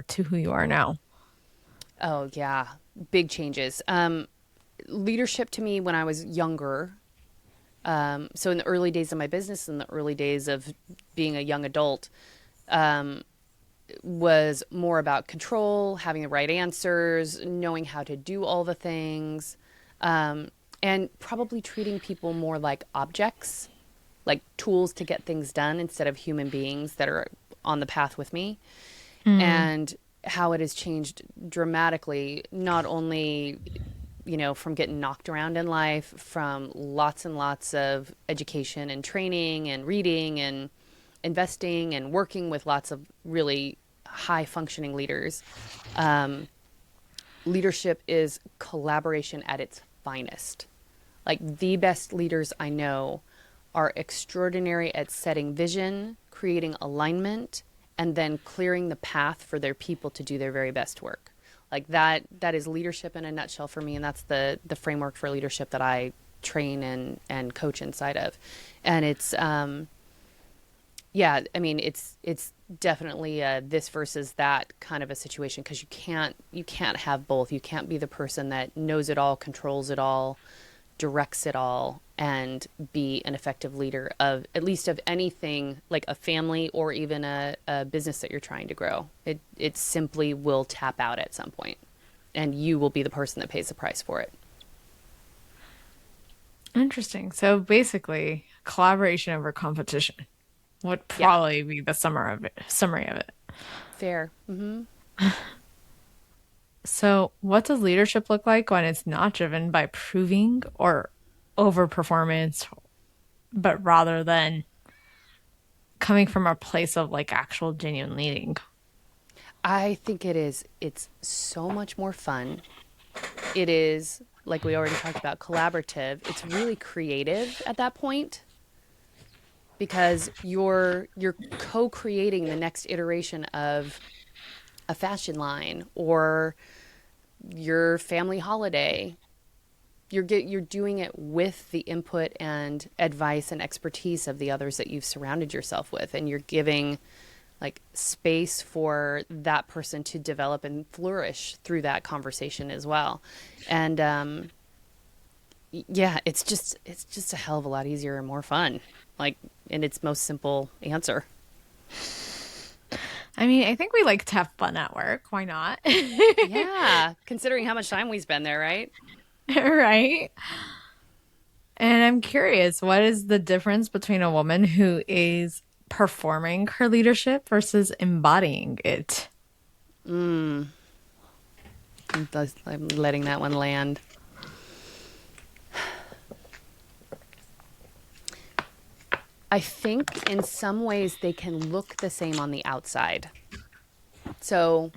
to who you are now? Oh, yeah. Big changes. Leadership to me when I was younger, so in the early days of my business, in the early days of being a young adult, was more about control, having the right answers, knowing how to do all the things, and probably treating people more like objects, like tools to get things done instead of human beings that are on the path with me. Mm, And how it has changed dramatically, not only from getting knocked around in life, from lots and lots of education and training and reading and investing and working with lots of really high functioning leaders. Leadership is collaboration at its finest. Like the best leaders I know are extraordinary at setting vision, creating alignment, and then clearing the path for their people to do their very best work. Like that is leadership in a nutshell for me, and that's the framework for leadership that I train and coach inside of. And it's, yeah, I mean, it's definitely a this versus that kind of a situation, because you can't have both. You can't be the person that knows it all, controls it all, directs it all, and be an effective leader of at least of anything like a family or even a business that you're trying to grow. It simply will tap out at some point, and you will be the person that pays the price for it. Interesting. So basically, collaboration over competition would Yeah, probably be the summary of it. fair. Hmm. So, what does leadership look like when it's not driven by proving or overperformance, but rather than coming from a place of like actual genuine leading? I think it is. It's so much more fun. It is, like we already talked about, collaborative. It's really creative at that point, because you're co-creating the next iteration of a fashion line or your family holiday. You're doing it with the input and advice and expertise of the others that you've surrounded yourself with, and you're giving like space for that person to develop and flourish through that conversation as well. And yeah, it's just a hell of a lot easier and more fun, like in its most simple answer. I mean, I think we like to have fun at work. Why not? Yeah, considering how much time we spend there, right? Right? And I'm curious, what is the difference between a woman who is performing her leadership versus embodying it? I'm letting that one land. I think in some ways they can look the same on the outside. So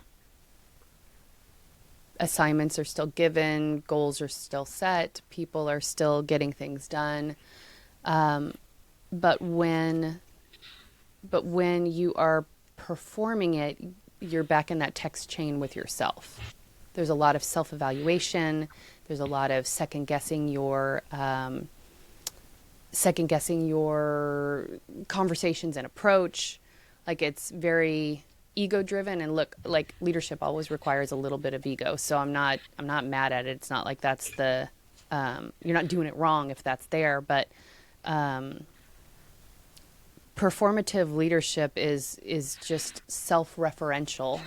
assignments are still given, goals are still set, people are still getting things done. But when you are performing it, you're back in that text chain with yourself. There's a lot of self-evaluation. There's a lot of second guessing your conversations and approach. Like, it's very ego driven, and look, like, leadership always requires a little bit of ego. So I'm not mad at it. It's not like that's the you're not doing it wrong if that's there, but performative leadership is just self-referential,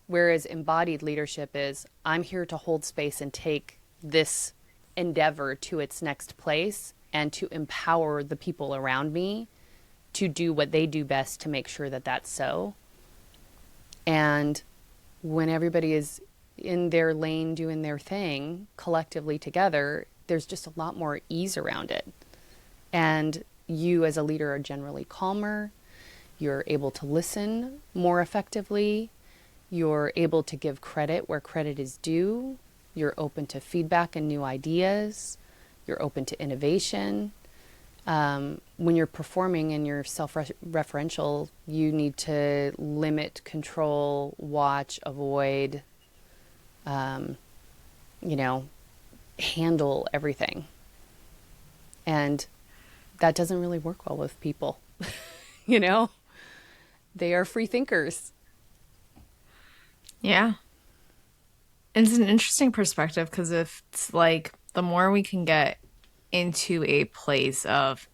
whereas embodied leadership is, I'm here to hold space and take this endeavor to its next place and to empower the people around me to do what they do best to make sure that that's so. And when everybody is in their lane doing their thing collectively together, there's just a lot more ease around it. And you as a leader are generally calmer. You're able to listen more effectively. You're able to give credit where credit is due. You're open to feedback and new ideas. You're open to innovation. When you're performing and you're self-referential, you need to limit, control, watch, avoid, you know, handle everything. And that doesn't really work well with people. You know, they are free thinkers. Yeah. It's an interesting perspective because if it's like the more we can get into a place of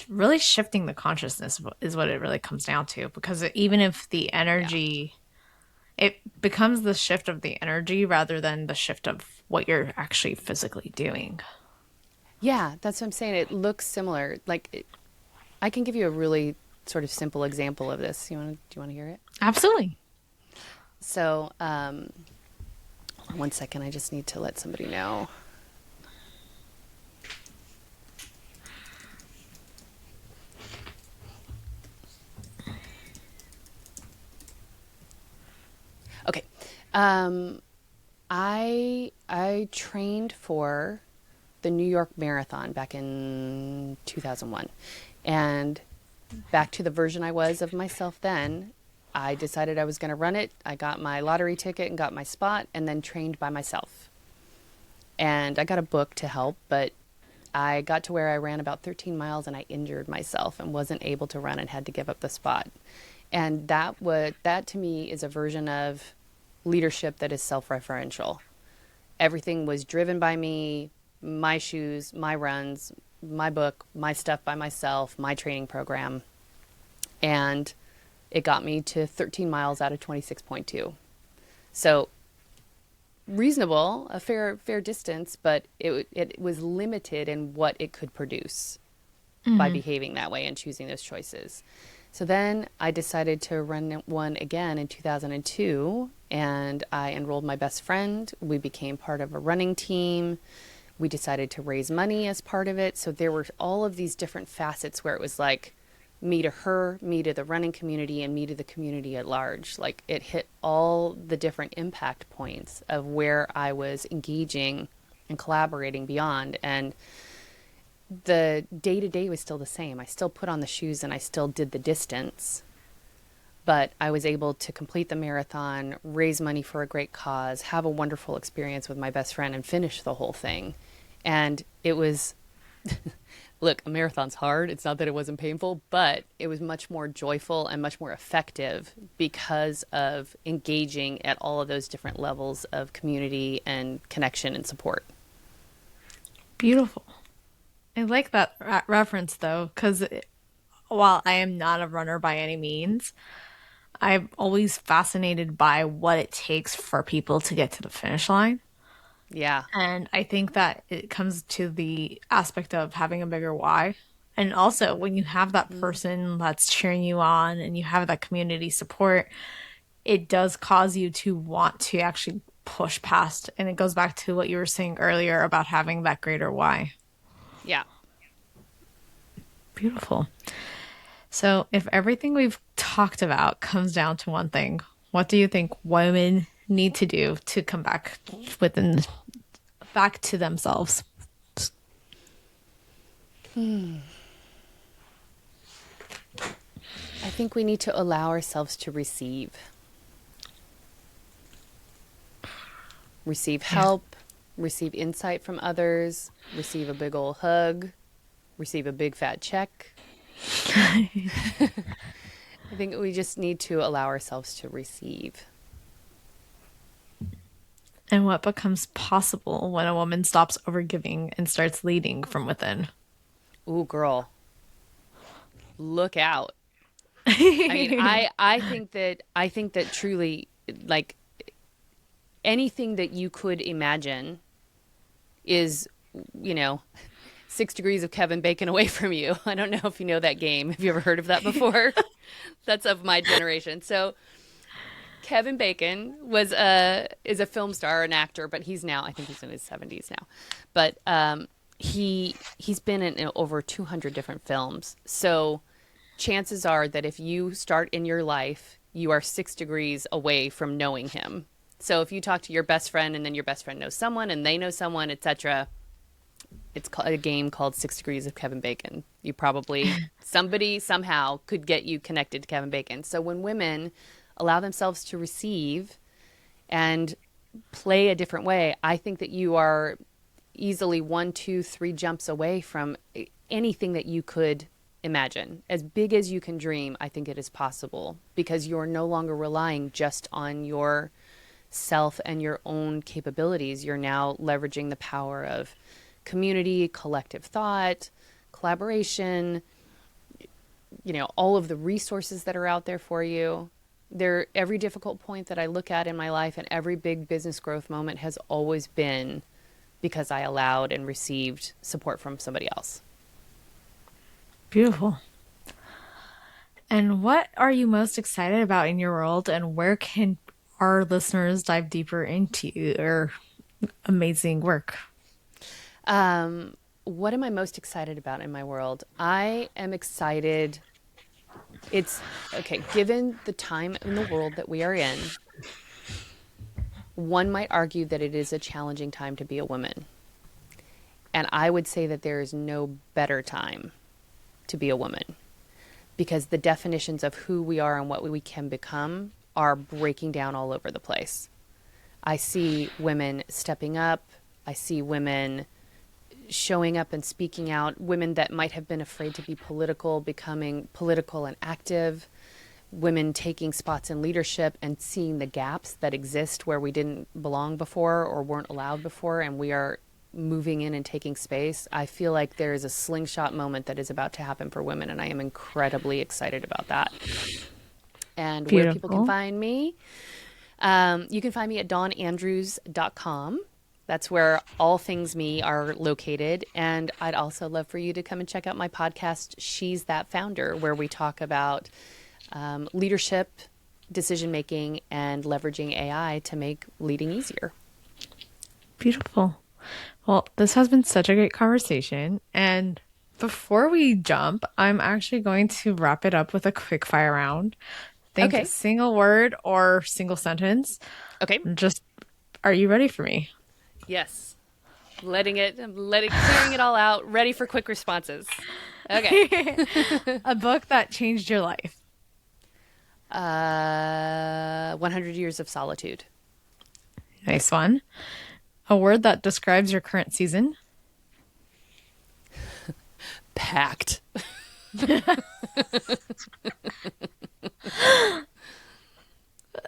really shifting the consciousness is what it really comes down to. Because even if the Yeah. energy, it becomes the shift of the energy rather than the shift of what you're actually physically doing. Yeah, that's what I'm saying. It looks similar. I can give you a really sort of simple example of this. Do you want to hear it? Absolutely. So, one second, I just need to let somebody know. Okay. I trained for the New York Marathon back in 2001. And back to the version I was of myself then, I decided I was going to run it. I got my lottery ticket and got my spot, and then trained by myself. and I got a book to help, but I got to where I ran about 13 miles and I injured myself and wasn't able to run and had to give up the spot. And that to me is a version of leadership that is self-referential. Everything was driven by me, my shoes, my runs, my book, my stuff by myself, my training program. And it got me to 13 miles out of 26.2. So reasonable, a fair distance, but it was limited in what it could produce by behaving that way and choosing those choices. So then I decided to run one again in 2002, and I enrolled my best friend. We became part of a running team. We decided to raise money as part of it. So there were all of these different facets where it was like me to her, me to the running community, and me to the community at large. Like it hit all the different impact points of where I was engaging and collaborating beyond. And the day-to-day was still the same. I still put on the shoes and I still did the distance, but I was able to complete the marathon, raise money for a great cause, have a wonderful experience with my best friend, and finish the whole thing. And it was, look, a marathon's hard. It's not that it wasn't painful, but it was much more joyful and much more effective because of engaging at all of those different levels of community and connection and support. Beautiful. I like that reference though, because while I am not a runner by any means, I'm always fascinated by what it takes for people to get to the finish line. Yeah. And I think that it comes to the aspect of having a bigger why. And also, when you have that person that's cheering you on and you have that community support, it does cause you to want to actually push past. And it goes back to what you were saying earlier about having that greater why. Yeah. Beautiful. So, if everything we've talked about comes down to one thing, what do you think women need to do to come back to themselves? I think we need to allow ourselves to receive help, receive insight from others, receive a big old hug, receive a big fat check. I think we just need to allow ourselves to receive. And what becomes possible when a woman stops overgiving and starts leading from within? Ooh, girl, look out. I mean, I think that truly, like, anything that you could imagine is, 6 degrees of Kevin Bacon away from you. I don't know if you know that game. Have you ever heard of that before? That's of my generation. So Kevin Bacon is a film star, an actor, but I think he's in his 70s now. But he's been in over 200 different films. So chances are that if you start in your life, you are 6 degrees away from knowing him. So if you talk to your best friend and then your best friend knows someone and they know someone, etc., it's a game called 6 Degrees of Kevin Bacon. You probably, somebody somehow could get you connected to Kevin Bacon. So when women allow themselves to receive and play a different way, I think that you are easily 1, 2, 3 jumps away from anything that you could imagine. As big as you can dream, I think it is possible because you're no longer relying just on your self and your own capabilities. You're now leveraging the power of community, collective thought, collaboration, all of the resources that are out there for you. Every difficult point that I look at in my life and every big business growth moment has always been because I allowed and received support from somebody else. Beautiful. And what are you most excited about in your world, and where can our listeners dive deeper into your amazing work? What am I most excited about in my world? I am excited. It's okay. Given the time in the world that we are in, one might argue that it is a challenging time to be a woman. And I would say that there is no better time to be a woman because the definitions of who we are and what we can become are breaking down all over the place. I see women stepping up. I see women showing up and speaking out, women that might have been afraid to be political, becoming political and active, women taking spots in leadership and seeing the gaps that exist where we didn't belong before or weren't allowed before, and we are moving in and taking space. I feel like there is a slingshot moment that is about to happen for women, and I am incredibly excited about that. And where people can Beautiful. find me, you can find me at dawnandrews.com. That's where all things me are located. And I'd also love for you to come and check out my podcast, She's That Founder, where we talk about leadership, decision making, and leveraging AI to make leading easier. Beautiful. Well, this has been such a great conversation. And before we jump, I'm actually going to wrap it up with a quick fire round. Think Okay. single word or single sentence. Okay. Just, are you ready for me? Yes. Clearing it all out, ready for quick responses. Okay. A book that changed your life. 100 Years of Solitude. Nice one. A word that describes your current season. Packed.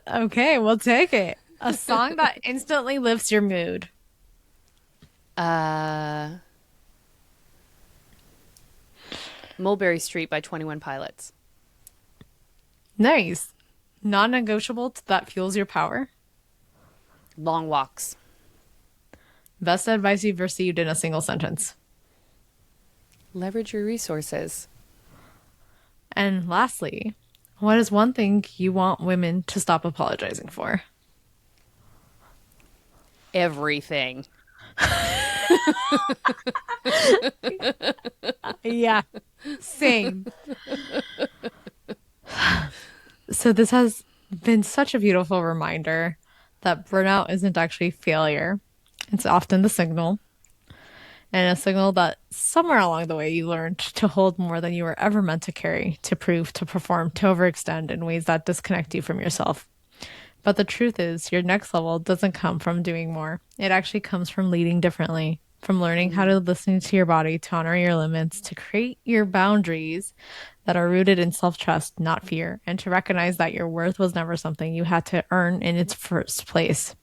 Okay, we'll take it. A song that instantly lifts your mood. Uh, Mulberry Street by 21 Pilots. Nice. Non-negotiable that fuels your power. Long walks. Best advice you've received in a single sentence. Leverage your resources. And lastly, what is one thing you want women to stop apologizing for? Everything. Yeah, same. So this has been such a beautiful reminder that burnout isn't actually failure. It's often the signal, and a signal that somewhere along the way you learned to hold more than you were ever meant to carry, to prove, to perform, to overextend in ways that disconnect you from yourself. But the truth is, your next level doesn't come from doing more. It actually comes from leading differently, from learning how to listen to your body, to honor your limits, to create your boundaries that are rooted in self trust, not fear, and to recognize that your worth was never something you had to earn in its first place.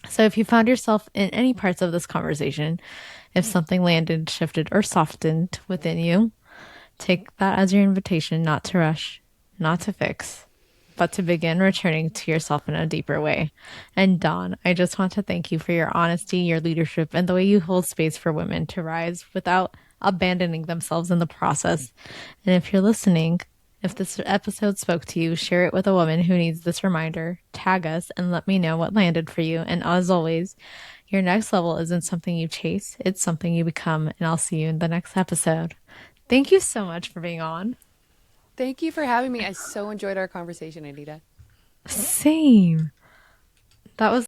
So if you found yourself in any parts of this conversation, if something landed, shifted, or softened within you, take that as your invitation not to rush, not to fix, but to begin returning to yourself in a deeper way. And Dawn, I just want to thank you for your honesty, your leadership, and the way you hold space for women to rise without abandoning themselves in the process. And if you're listening, if this episode spoke to you, share it with a woman who needs this reminder. Tag us and let me know what landed for you. And as always, your next level isn't something you chase, it's something you become. And I'll see you in the next episode. Thank you so much for being on. Thank you for having me. I so enjoyed our conversation, Anita. Same. That was